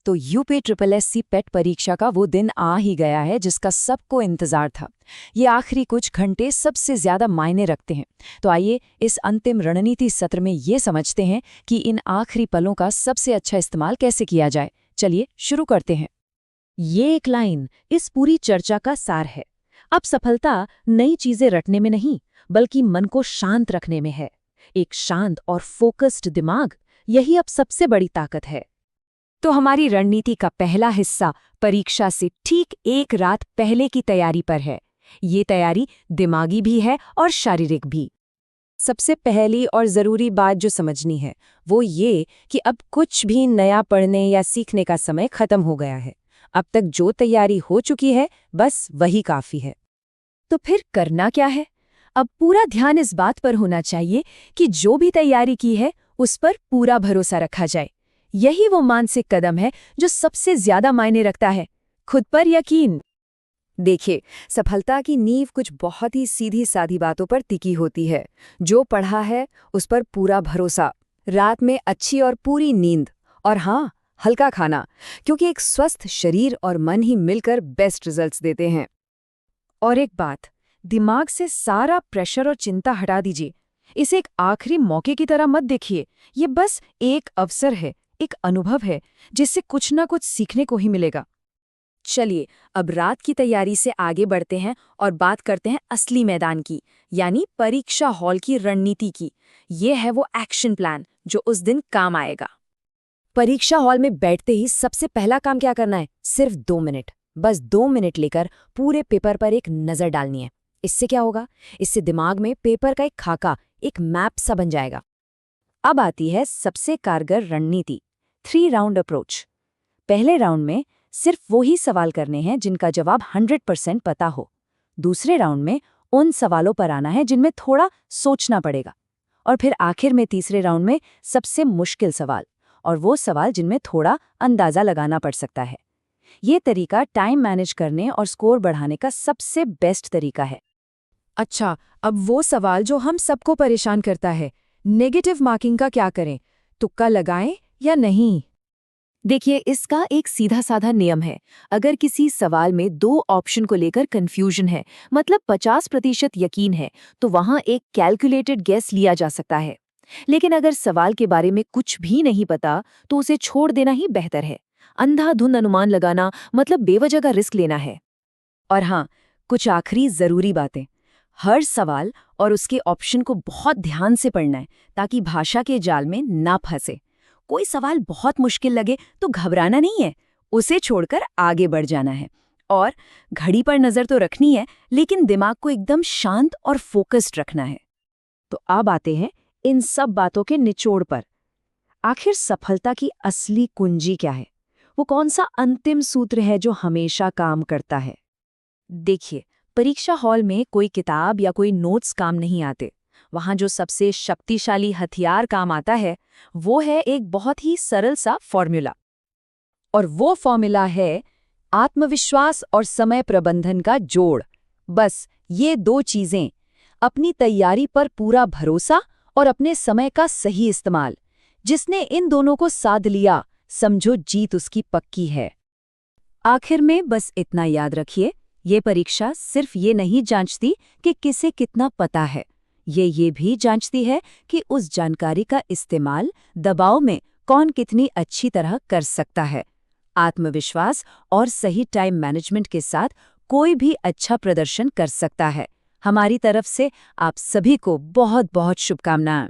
तो UP triple SC पेट परीक्षा का वो दिन आ ही गया है जिसका सबको इंतजार था। ये आखिरी कुछ घंटे सबसे ज्यादा मायने रखते हैं। तो आइए इस अंतिम रणनीति सत्र में ये समझते हैं कि इन आखिरी पलों का सबसे अच्छा इस्तेमाल कैसे किया जाए। चलिए शुरू करते हैं। ये एक लाइन इस पूरी चर्चा का सार है। अब सफलता नई चीजें रटने में नहीं, बल्कि मन को शांत रखने में है। एक शांत और फोकस्ड दिमाग, यही अब सबसे बड़ी ताकत है। तो हमारी रणनीति का पहला हिस्सा परीक्षा से ठीक एक रात पहले की तैयारी पर है। ये तैयारी दिमागी भी है और शारीरिक भी। सबसे पहली और ज़रूरी बात जो समझनी है वो ये कि अब कुछ भी नया पढ़ने या सीखने का समय खत्म हो गया है। अब तक जो तैयारी हो चुकी है बस वही काफ़ी है। तो फिर करना क्या है? अब पूरा ध्यान इस बात पर होना चाहिए कि जो भी तैयारी की है उस पर पूरा भरोसा रखा जाए। यही वो मानसिक कदम है जो सबसे ज्यादा मायने रखता है, खुद पर यकीन। देखिए, सफलता की नींव कुछ बहुत ही सीधी सादी बातों पर टिकी होती है। जो पढ़ा है उस पर पूरा भरोसा, रात में अच्छी और पूरी नींद, और हाँ, हल्का खाना, क्योंकि एक स्वस्थ शरीर और मन ही मिलकर बेस्ट रिजल्ट्स देते हैं। और एक बात, दिमाग से सारा प्रेशर और चिंता हटा दीजिए। इसे एक आखिरी मौके की तरह मत देखिए। ये बस एक अवसर है, एक अनुभव है जिससे कुछ ना कुछ सीखने को ही मिलेगा। चलिए अब रात की तैयारी से आगे बढ़ते हैं और बात करते हैं असली मैदान की, यानी परीक्षा हॉल की रणनीति की। ये है वो एक्शन प्लान जो उस दिन काम आएगा। परीक्षा हॉल में बैठते ही सबसे पहला काम क्या करना है? सिर्फ 2 मिनट, बस 2 मिनट लेकर पूरे पेपर पर एक नज़र डालनी है। इससे क्या होगा? इससे दिमाग में पेपर का एक खाका, एक मैप सा बन जाएगा। अब आती है सबसे कारगर रणनीति, 3 राउंड अप्रोच। पहले राउंड में सिर्फ वही सवाल करने हैं जिनका जवाब 100% पता हो। दूसरे राउंड में उन सवालों पर आना है जिनमें थोड़ा सोचना पड़ेगा। और फिर आखिर में तीसरे राउंड में सबसे मुश्किल सवाल, और वो सवाल जिनमें थोड़ा अंदाजा लगाना पड़ सकता है। ये तरीका टाइम मैनेज करने और स्कोर बढ़ाने का सबसे बेस्ट तरीका है। अच्छा, अब वो सवाल जो हम सबको परेशान करता है, नेगेटिव मार्किंग का क्या करें? तुक्का लगाएं या नहीं? देखिए, इसका एक सीधा साधा नियम है। अगर किसी सवाल में 2 ऑप्शन को लेकर कंफ्यूजन है, मतलब 50% यकीन है, तो वहां एक कैलकुलेटेड गेस लिया जा सकता है। लेकिन अगर सवाल के बारे में कुछ भी नहीं पता, तो उसे छोड़ देना ही बेहतर है। अंधाधुंध अनुमान लगाना मतलब बेवजह का रिस्क लेना है। और हाँ, कुछ आखिरी जरूरी बातें। हर सवाल और उसके ऑप्शन को बहुत ध्यान से पढ़ना है ताकि भाषा के जाल में ना फंसे। कोई सवाल बहुत मुश्किल लगे तो घबराना नहीं है, उसे छोड़कर आगे बढ़ जाना है। और घड़ी पर नजर तो रखनी है, लेकिन दिमाग को एकदम शांत और फोकस्ड रखना है। तो अब आते हैं इन सब बातों के निचोड़ पर। आखिर सफलता की असली कुंजी क्या है? वो कौन सा अंतिम सूत्र है जो हमेशा काम करता है? देखिए, परीक्षा हॉल में कोई किताब या कोई नोट्स काम नहीं आते। वहां जो सबसे शक्तिशाली हथियार काम आता है वो है एक बहुत ही सरल सा फॉर्मूला। और वो फॉर्मूला है आत्मविश्वास और समय प्रबंधन का जोड़। बस ये 2 चीजें, अपनी तैयारी पर पूरा भरोसा और अपने समय का सही इस्तेमाल। जिसने इन दोनों को साध लिया, समझो जीत उसकी पक्की है। आखिर में बस इतना याद रखिए, ये परीक्षा सिर्फ ये नहीं जांचती कि किसे कितना पता है, ये भी जांचती है कि उस जानकारी का इस्तेमाल दबाव में कौन कितनी अच्छी तरह कर सकता है। आत्मविश्वास और सही टाइम मैनेजमेंट के साथ कोई भी अच्छा प्रदर्शन कर सकता है। हमारी तरफ से आप सभी को बहुत बहुत शुभकामनाएं।